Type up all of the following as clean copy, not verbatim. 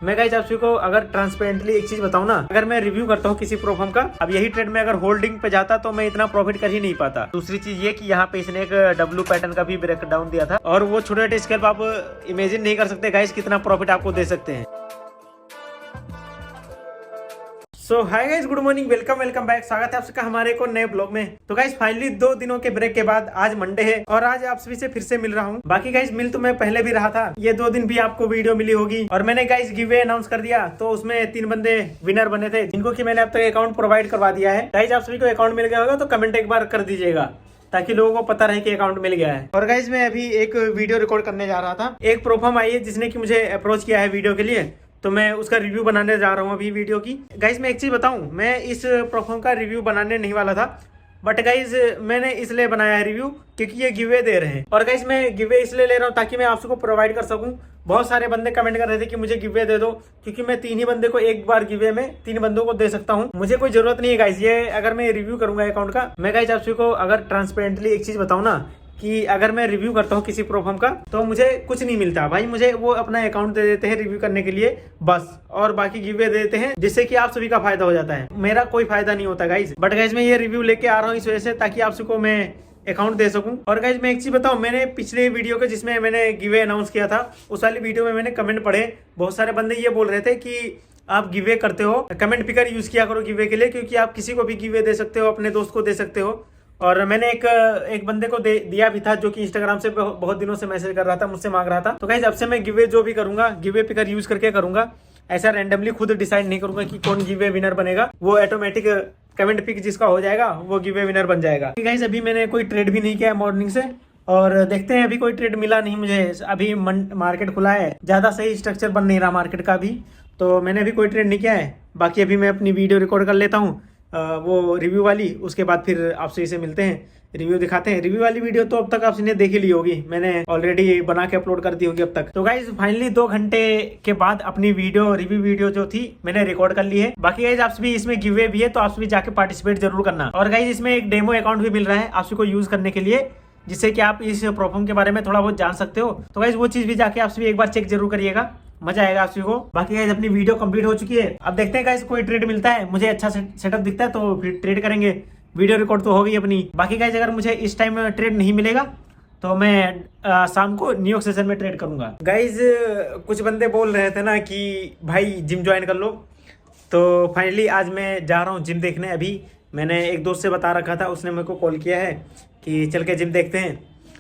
मैं गाइस आप सभी को अगर ट्रांसपेरेंटली एक चीज बताऊं ना, अगर मैं रिव्यू करता हूं किसी प्रोफार्म का, अब यही ट्रेड में अगर होल्डिंग पे जाता तो मैं इतना प्रॉफिट कर ही नहीं पाता। दूसरी चीज ये कि यहाँ पे इसने एक डब्ल्यू पैटर्न का भी ब्रेक डाउन दिया था और वो छोटे छोटे स्केल आप इमेजिन नहीं कर सकते गाइस कितना प्रॉफिट आपको दे सकते हैं। So hi guys, good morning, welcome back. स्वागत है आप सबका हमारे को नए ब्लॉग में। तो गाइस फाइनली 2 दिनों के ब्रेक के बाद आज मंडे है और आज आप सभी से फिर से मिल रहा हूँ। बाकी गाइस मिल तो मैं पहले भी रहा था, ये 2 दिन भी आपको वीडियो मिली होगी और मैंने गाइस गिव अवे अनाउंस कर दिया। तो उसमें 3 बंदे विनर बने थे जिनको की मैंने अब तक अकाउंट प्रोवाइड करवा दिया है। गाइस आप सभी को अकाउंट मिल गया होगा तो कमेंट एक बार कर दीजिएगा ताकि लोगों को पता रहे कि अकाउंट मिल गया है। और गाइस मैं अभी एक वीडियो रिकॉर्ड करने जा रहा था। एक प्रोफार्म आई है जिसने की मुझे अप्रोच किया है वीडियो के लिए, तो मैं उसका रिव्यू बनाने जा रहा हूँ अभी वीडियो की। गाइस मैं एक चीज बताऊं, मैं इस प्रोफार्म का रिव्यू बनाने नहीं वाला था, बट गाइस मैंने इसलिए बनाया है रिव्यू क्योंकि ये गिवे दे रहे हैं। और गाइस मैं गिवे इसलिए ले रहा हूँ ताकि मैं आप सबको प्रोवाइड कर सकूं। बहुत सारे बंदे कमेंट कर रहे थे कि मुझे गिवे दे दो, क्योंकि मैं 3 ही बंदे को एक बार गिवे में 3 बंदों को दे सकता हूँ। मुझे कोई जरूरत नहीं है गाइस, ये अगर मैं रिव्यू करूंगा अकाउंट का। मैं गाइस आप सबको अगर ट्रांसपेरेंटली एक चीज बताऊँ ना कि अगर मैं रिव्यू करता हूँ किसी प्रोफार्म का तो मुझे कुछ नहीं मिलता भाई, मुझे वो अपना अकाउंट दे देते हैं रिव्यू करने के लिए बस, और बाकी गिवे दे देते हैं जिससे कि आप सभी का फायदा हो जाता है। मेरा कोई फायदा नहीं होता गाइज, बट गाइज मैं ये रिव्यू लेके आ रहा हूँ इस वजह से ताकि आप सबको मैं अकाउंट दे सकूं। और गाइज मैं एक चीज बताऊं, मैंने पिछले वीडियो के जिसमें मैंने गिवे अनाउंस किया था उस वाली वीडियो में मैंने कमेंट पढ़े, बहुत सारे बंदे ये बोल रहे थे कि आप गिवे करते हो, कमेंट पिकर यूज किया करो गिवे के लिए, क्योंकि आप किसी को भी गिवे दे सकते हो, अपने दोस्त को दे सकते हो। और मैंने एक बंदे को दिया भी था जो कि इंस्टाग्राम से बहुत दिनों से मैसेज कर रहा था, मुझसे मांग रहा था। तो गाइस अब से मैं गिवे जो भी करूंगा गिवे पिकर यूज करके करूंगा, ऐसा रैंडमली खुद डिसाइड नहीं करूंगा कि कौन गिवे विनर बनेगा। वो ऑटोमेटिक कमेंट पिक जिसका हो जाएगा वो गिवे विनर बन जाएगा। गाइस अभी मैंने कोई ट्रेड भी नहीं किया है मॉर्निंग से और देखते हैं, अभी कोई ट्रेड मिला नहीं मुझे। अभी मार्केट खुला है, ज्यादा सही स्ट्रक्चर बन नहीं रहा मार्केट का अभी, तो मैंने अभी कोई ट्रेड नहीं किया है। बाकी अभी मैं अपनी वीडियो रिकॉर्ड कर लेता हूँ वो रिव्यू वाली, उसके बाद फिर आपसे इसे मिलते हैं, रिव्यू दिखाते हैं। रिव्यू वाली वीडियो तो अब तक आपने देख ही ली होगी, मैंने ऑलरेडी बना के अपलोड कर दी होगी अब तक। तो गाइज फाइनली 2 घंटे के बाद अपनी वीडियो रिव्यू वीडियो जो थी मैंने रिकॉर्ड कर ली है। बाकी गाइज आप भी इसमें गिवे भी है तो आप भी जाके पार्टिसिपेट जरूर करना। और गाइज इसमें एक डेमो अकाउंट भी मिल रहा है आप को यूज करने के लिए, जिससे कि आप इस प्रोफार्म के बारे में थोड़ा बहुत जान सकते हो। तो गाइज वो चीज भी जाके आप एक बार चेक जरूर करिएगा, मजा आएगा आप सभी को। बाकी गाइस अपनी वीडियो कंप्लीट हो चुकी है, अब देखते हैं गाइस कोई ट्रेड मिलता है, मुझे अच्छा सेटअप दिखता है तो फिर ट्रेड करेंगे। वीडियो रिकॉर्ड तो हो गई अपनी। बाकी गाइस अगर मुझे इस टाइम ट्रेड नहीं मिलेगा तो मैं शाम को न्यूयॉर्क सेशन में ट्रेड करूंगा। गाइस कुछ बंदे बोल रहे थे ना कि भाई जिम ज्वाइन कर लो, तो फाइनली आज मैं जा रहा हूँ जिम देखने। अभी मैंने एक दोस्त से बता रखा था, उसने मेरे को कॉल किया है कि चल के जिम देखते हैं।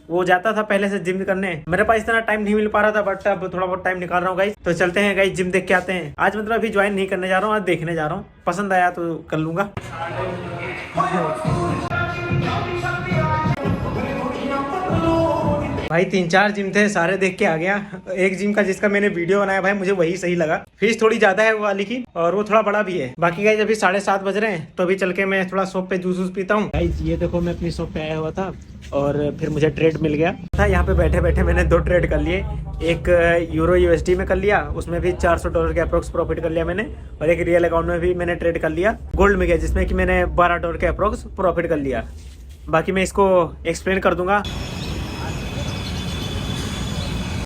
वो जाता था पहले से जिम करने, मेरे पास इतना टाइम नहीं मिल पा रहा था, बट अब थोड़ा बहुत टाइम निकाल रहा हूँ गाइस। तो चलते हैं गाइस जिम देख के आते हैं। आज मतलब अभी ज्वाइन नहीं करने जा रहा हूँ, आज देखने जा रहा हूँ, पसंद आया तो कर लूंगा। भाई 3-4 जिम थे, सारे देख के आ गया। एक जिम का जिसका मैंने वीडियो बनाया भाई मुझे वही सही लगा, फीस थोड़ी ज्यादा है वो वाली की और वो थोड़ा बड़ा भी है। बाकी गाइस अभी 7:30 बज रहे हैं, तो अभी चल के मैं थोड़ा शॉप पे जूस पीता हूँ। गाइस ये देखो मैं अपनी शॉप पे आया हुआ था और फिर मुझे ट्रेड मिल गया था। यहाँ पे बैठे बैठे मैंने 2 ट्रेड कर लिए, एक यूरो USD में कर लिया, उसमें भी $400 के अप्रोक्स प्रॉफिट कर लिया मैंने, और एक रियल अकाउंट में भी मैंने ट्रेड कर लिया गोल्ड में गया, जिसमें कि मैंने $12 के अप्रोक्स प्रॉफिट कर लिया। बाकी मैं इसको एक्सप्लेन कर दूंगा।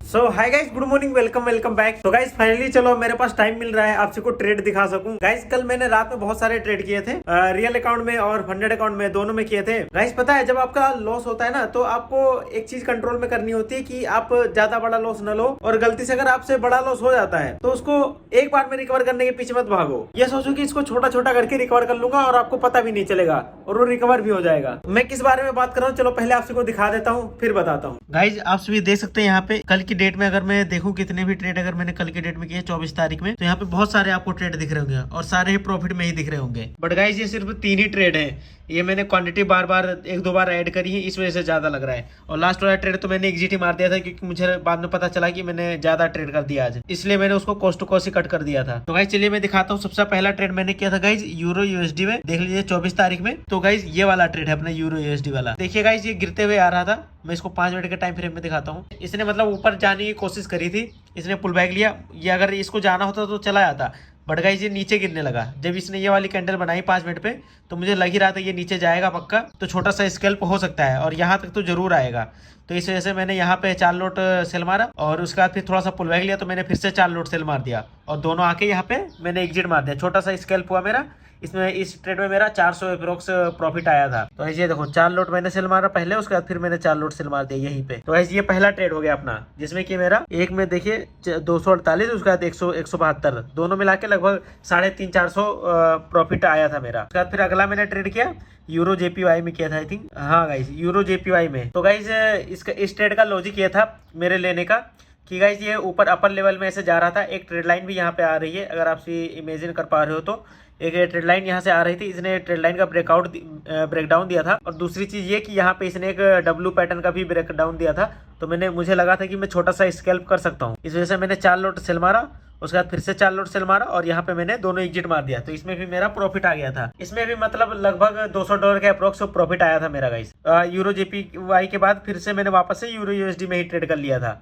So hi guys, good morning, welcome back. तो गाइस फाइनली चलो मेरे पास टाइम मिल रहा है आप सबको ट्रेड दिखा सकूं। गाइस कल मैंने रात में बहुत सारे ट्रेड किए थे, रियल अकाउंट में और फंडेड अकाउंट में, दोनों में किए थे। गाइस पता है जब आपका लॉस होता है ना तो आपको एक चीज कंट्रोल में करनी होती है कि आप ज्यादा बड़ा लॉस न लो, और गलती से अगर आपसे बड़ा लॉस हो जाता है तो उसको एक बार में रिकवर करने के पीछे मत भागो। ये सोचो कि इसको छोटा छोटा करके रिकवर कर लूंगा और आपको पता भी नहीं चलेगा और वो रिकवर भी हो जाएगा। मैं किस बारे में बात कर रहा हूँ, चलो पहले आप सबको दिखा देता हूँ फिर बताता हूँ। गाइस आप सभी देख सकते हैं यहाँ पे कल की डेट में अगर मैं देखूं कितने भी ट्रेड अगर मैंने कल की डेट में किए 24 तारीख में, तो यहाँ पे बहुत सारे आपको ट्रेड दिख रहे होंगे और सारे ही प्रॉफिट में ही दिख रहे होंगे। बट गाइस ये सिर्फ 3 ही ट्रेड है, ये मैंने क्वांटिटी बार बार 1-2 बार ऐड करी है, इस वजह से ज्यादा लग रहा है। और लास्ट वाला ट्रेड तो मैंने एग्जिट ही मार दिया था क्योंकि मुझे बाद में पता चला कि मैंने ज्यादा ट्रेड कर दिया आज, इसलिए मैंने उसको कॉस्ट टू कॉस्ट ही कट कर दिया था। तो गाइस चलिए मैं दिखाता हूँ। सबसे पहला ट्रेड मैंने किया था गाइस यूरो USD में, देख लीजिए 24 तारीख में। तो गाइस ये वाला ट्रेड है अपना यूरो USD वाला, देखिए गाइस ये गिरते हुए आ रहा था। मैं इसको 5 मिनट के टाइम फ्रेम में दिखाता हूँ। इसने मतलब ऊपर जाने की कोशिश करी थी इसने पुल बैक लिया, ये अगर इसको जाना होता तो चला जाता, बट गाइस ये नीचे गिरने लगा। जब इसने ये वाली कैंडल बनाई 5 मिनट पे, तो मुझे लग ही रहा था ये नीचे जाएगा पक्का, तो छोटा सा स्कैल्प हो सकता है और यहाँ तक तो जरूर आएगा। तो इस वजह से मैंने यहाँ पे 4 लोट सेल मारा और उसके बाद फिर थोड़ा सा पुल बैक लिया, तो मैंने फिर से 4 लोट सेल मार दिया और दोनों आके यहाँ पे मैंने एग्जिट मार दिया। छोटा सा स्कैल्प हुआ मेरा, इसमें इस ट्रेड में मेरा 400 अप्रोक्स प्रॉफिट आया था। तो ये देखो 4 लोट मैंने सेल मारा पहले, उसके बाद फिर मैंने 4 लोट सेल मार दिया यहीं पे। तो ये पहला ट्रेड हो गया अपना, जिसमें कि मेरा एक में देखिए 248, उसके बाद 172 दोनों मिला के लगभग 350-400 प्रॉफिट आया था मेरा। उसके बाद फिर अगला मैंने ट्रेड किया यूरो जेपीवाई में किया था, आई थिंक, हाँ गाइस यूरो जेपीवाई में। तो गाइस इस ट्रेड का लॉजिक ये था मेरे लेने का कि गाइस ये ऊपर अपर लेवल में ऐसे जा रहा था, एक ट्रेड लाइन भी यहाँ पे आ रही है, अगर आप इमेजिन कर पा रहे हो तो एक ट्रेड लाइन यहाँ से आ रही थी, इसने ट्रेड लाइन का ब्रेकडाउन दिया था। और दूसरी चीज ये कि यहाँ पे इसने एक डब्ल्यू पैटर्न का भी ब्रेकडाउन दिया था। तो मुझे लगा था कि मैं छोटा सा स्कैल्प कर सकता हूँ, इस वजह से मैंने 4 लोट सेल मारा, उसके बाद फिर से 4 लोट सेल मारा और यहाँ पे मैंने दोनों एग्जिट मार दिया। तो इसमें भी मेरा प्रॉफिट आ गया था, इसमें भी मतलब लगभग $200 के अप्रोक्स प्रॉफिट आया था मेरा गाइस। यूरो जेपीवाई के बाद फिर से मैंने वापस से यूरो यूएसडी में ही ट्रेड कर लिया था।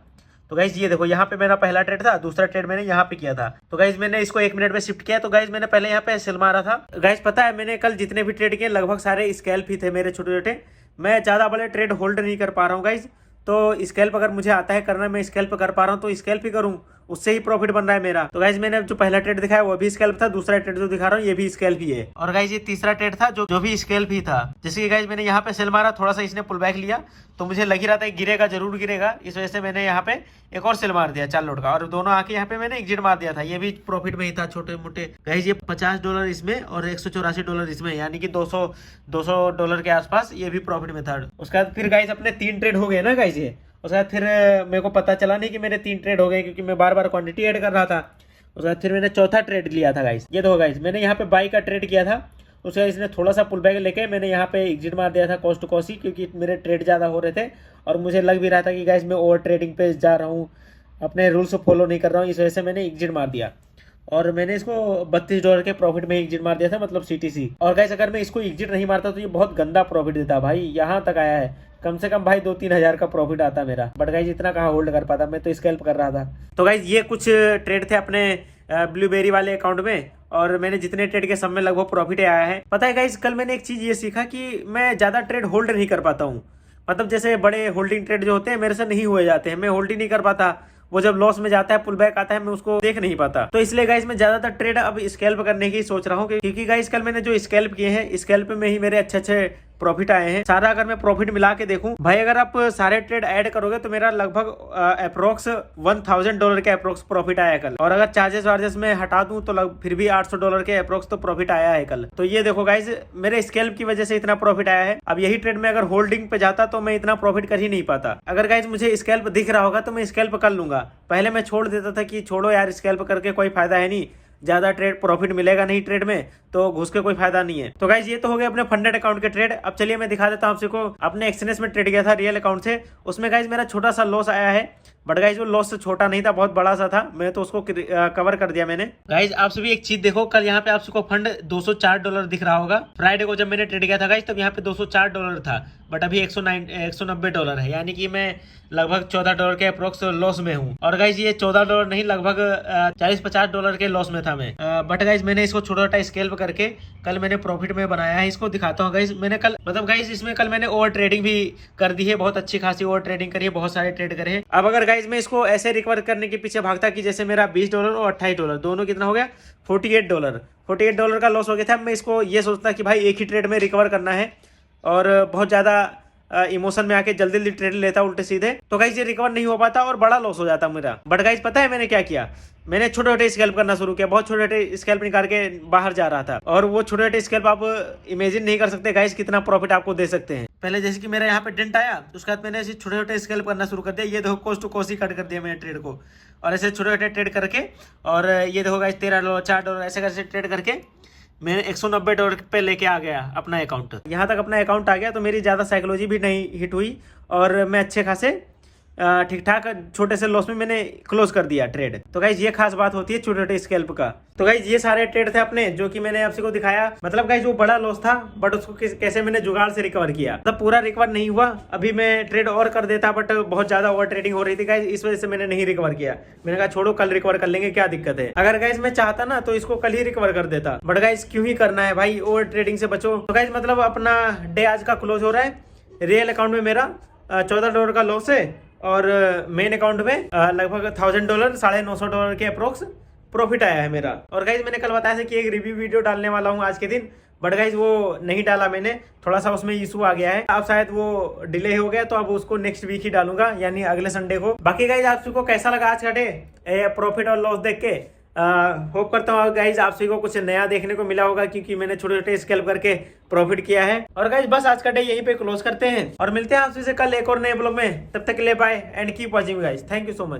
तो गाइज ये देखो यहाँ पे मेरा पहला ट्रेड था, दूसरा ट्रेड मैंने यहाँ पे किया था। तो गाइज मैंने इसको 1 मिनट में शिफ्ट किया। तो गाइज मैंने पहले यहाँ पे सेल मारा था। गाइज पता है मैंने कल जितने भी ट्रेड किए लगभग सारे स्कैल्प ही थे मेरे छोटे छोटे, मैं ज्यादा बड़े ट्रेड होल्ड नहीं कर पा रहा हूँ गाइज। तो स्कैल्प अगर मुझे आता है करना, मैं स्कैल्प कर पा रहा हूँ तो स्कैल्प ही करूँ, उससे ही प्रॉफिट बन रहा है मेरा। तो गाइज मैंने जो पहला ट्रेड दिखाया वो भी स्कैल्प था, दूसरा ट्रेड जो दिखा रहा हूँ ये भी स्कैल्प ही है, और गाइज ये तीसरा ट्रेड था जो भी स्कैल्प ही था। जैसे कि गाइज मैंने यहाँ पे सेल मारा, थोड़ा सा इसने पुल बैक लिया, तो मुझे लग ही रहा था गिरेगा, जरूर गिरेगा, इस वजह से मैंने यहाँ पे एक और सेल मार दिया 4 लोट का, और दोनों आके यहाँ पे मैंने एग्जिट मार दिया था। ये भी प्रॉफिट में ही था छोटे मोटे गाइज, ये $50 इसमें और $184 इसमें, यानी कि $200 के आसपास ये भी प्रॉफिट में था। उसके बाद फिर गाइज अपने 3 ट्रेड हो गए ना गाइज ये। उसके बाद फिर मेरे को पता चला नहीं कि मेरे 3 ट्रेड हो गए, क्योंकि मैं बार बार क्वांटिटी ऐड कर रहा था। उसके बाद फिर मैंने चौथा ट्रेड लिया था गाइस, ये देखो गाइस मैंने यहाँ पे बाई का ट्रेड किया था। उसके बाद इसने थोड़ा सा पुल बैक लेके मैंने यहाँ पे एग्जिट मार दिया था कॉस्ट टू कॉस्ट ही, क्योंकि मेरे ट्रेड ज़्यादा हो रहे थे और मुझे लग भी रहा था कि गाइस मैं ओवर ट्रेडिंग पे जा रहा हूँ, अपने रूल्स फॉलो नहीं कर रहा हूँ, इस वजह से मैंने एग्जिट मार दिया। और मैंने इसको $32 के प्रॉफिट में एग्जिट मार दिया था, मतलब सीटीसी। और गाइस अगर मैं इसको एग्जिट नहीं मारता तो ये बहुत गंदा प्रॉफिट देता भाई, यहाँ तक आया है, कम से कम भाई 2-3 हज़ार का प्रॉफिट आता मेरा। बट गाइस इतना कहाँ होल्ड कर पाता, मैं तो स्कैल्प कर रहा था। तो गाइस ये कुछ ट्रेड थे अपने ब्लूबेरी वाले अकाउंट में, और मैंने जितने ट्रेड के सब में लगभग प्रॉफिट आया है। पता है गाइस कल मैंने एक चीज ये सीखा कि मैं ज्यादा ट्रेड होल्ड नहीं कर पाता हूँ, मतलब जैसे बड़े होल्डिंग ट्रेड जो होते हैं मेरे से नहीं हुए जाते हैं, मैं होल्ड ही नहीं कर पाता। वो जब लॉस में जाता है, पुल बैक आता है, मैं उसको देख नहीं पाता। तो इसलिए गाइस मैं ज्यादातर ट्रेड अब स्कैल्प करने की सोच रहा हूँ, क्योंकि गाइस कल मैंने जो स्कैल्प किए हैं, स्कैल्प में ही मेरे अच्छे प्रॉफिट आए हैं। सारा अगर मैं प्रॉफिट मिला के देखूं भाई, अगर आप सारे ट्रेड ऐड करोगे तो मेरा लगभग अप्रोक्स $1000 के अप्रोक्स प्रॉफिट आया कल। और अगर चार्जेस वार्जेस में हटा दूं तो फिर भी $800 के अप्रोक्स तो प्रॉफिट आया है कल। तो ये देखो गाइज मेरे स्कैल्प की वजह से इतना प्रॉफिट आया है। अब यही ट्रेड में अगर होल्डिंग पे जाता तो मैं इतना प्रॉफिट कर ही नहीं पाता। अगर गाइज मुझे स्कैल्प दिख रहा होगा तो मैं स्कैल्प कर लूंगा, पहले मैं छोड़ देता था कि छोड़ो यार स्कैल्प करके कोई फायदा है नहीं, ज्यादा ट्रेड प्रॉफिट मिलेगा नहीं ट्रेड में, तो घुस के कोई फायदा नहीं है। तो गाइज ये तो हो गए अपने फंडेड अकाउंट के ट्रेड। अब चलिए मैं दिखा देता हूँ आपको, अपने एक्सएनएस में ट्रेड किया था रियल अकाउंट से, उसमें गाइज मेरा छोटा सा लॉस आया है। बट गाइज वो लॉस छोटा नहीं था, बहुत बड़ा सा था, मैं तो उसको कवर कर दिया मैंने। गाइज आप सभी एक चीज देखो, कल यहाँ पे आप सबको फंड $204 दिख रहा होगा। फ्राइडे को जब मैंने ट्रेड किया था गाइज तब यहाँ पे $204 था, बट अभी $190 है, यानी कि मैं लगभग $14 के अप्रोक्स लॉस में हूँ। और गाइज ये $14 नहीं, लगभग $40-50 के लॉस में था मैं। बट गाइज मैंने इसको छोटा छोटा स्केल करके कल मैंने प्रॉफिट में बनाया है। इसको दिखाता हूँ गाइज, मैंने कल मतलब गाइज इसमें कल मैंने ओवर ट्रेडिंग भी कर दी है, बहुत अच्छी खासी ओवर ट्रेडिंग करी है, बहुत सारे ट्रेड करे हैं। अब अगर गाइज मैं इसको ऐसे रिकवर करने के पीछे भागता कि जैसे मेरा $20 और $28 दोनों कितना हो गया, $48 का लॉस हो गया था। मैं इसको ये सोचता कि भाई एक ही ट्रेड में रिकवर करना है, और बहुत ज्यादा इमोशन में आके जल्दी जल्दी ट्रेड लेता उल्टे सीधे, तो गाइस ये रिकवर नहीं हो पाता और बड़ा लॉस हो जाता मेरा। बट गाइस पता है मैंने क्या किया, मैंने छोटे छोटे स्कैल्प करना शुरू किया, बहुत छोटे छोटे स्कैल्प निकाल के बाहर जा रहा था। और वो छोटे छोटे स्कैल्प आप इमेजिन नहीं कर सकते गाइस कितना प्रॉफिट आपको दे सकते हैं। पहले जैसे कि मेरा यहाँ पे डेंट आया, उसके बाद मैंने ऐसे छोटे छोटे स्कैल्प करना शुरू कर दिया। ये देखो कोस्ट टू कोस्ट ही कट कर दिया मैंने ट्रेड को, और ऐसे छोटे छोटे ट्रेड करके, और ये देखो गाइस $13 $4 ऐसे करके ट्रेड करके मैंने $190 पे लेके आ गया अपना अकाउंट। यहाँ तक अपना अकाउंट आ गया तो मेरी ज़्यादा साइकोलॉजी भी नहीं हिट हुई, और मैं अच्छे खासे ठीक ठाक छोटे से लॉस में मैंने क्लोज कर दिया ट्रेड। तो गाइज ये खास बात होती है छोटे छोटे स्कैल्प का। तो गाइज ये सारे ट्रेड थे अपने जो कि मैंने आपसे को दिखाया। मतलब गाइज वो बड़ा लॉस था बट उसको कैसे मैंने जुगाड़ से रिकवर किया। मतलब पूरा रिकवर नहीं हुआ, अभी मैं ट्रेड और कर देता बट बहुत ज्यादा ओवर ट्रेडिंग हो रही थी गाइज, इस वजह से मैंने नहीं रिकवर किया। मैंने कहा छोड़ो कल रिकवर कर लेंगे, क्या दिक्कत है। अगर गाइज मैं चाहता ना तो इसको कल ही रिकवर कर देता, बट गाइज क्यों ही करना है भाई, ओवर ट्रेडिंग से बचो। तो गाइज मतलब अपना डे आज का क्लोज हो रहा है। रियल अकाउंट में मेरा $14 का लॉस है और मेन अकाउंट में लगभग $1000 $950 के अप्रोक्स प्रॉफिट आया है मेरा। और गाइज मैंने कल बताया था कि एक रिव्यू वीडियो डालने वाला हूँ आज के दिन, बट गाइज वो नहीं डाला मैंने, थोड़ा सा उसमें इशू आ गया है। अब शायद वो डिले हो गया तो अब उसको नेक्स्ट वीक ही डालूंगा, यानी अगले संडे को। बाकी गाइज आप सबको कैसा लगा आज का डे प्रॉफिट और लॉस देख के। होप करता हूँ गाइज आप सभी को कुछ नया देखने को मिला होगा, क्योंकि मैंने छोटे छोटे स्केल करके प्रॉफिट किया है। और गाइज बस आज का डे यहीं पे क्लोज करते हैं और मिलते हैं आप सभी से कल एक और नए ब्लॉग में। तब तक के लिए bye and keep watching guys. Thank you so much.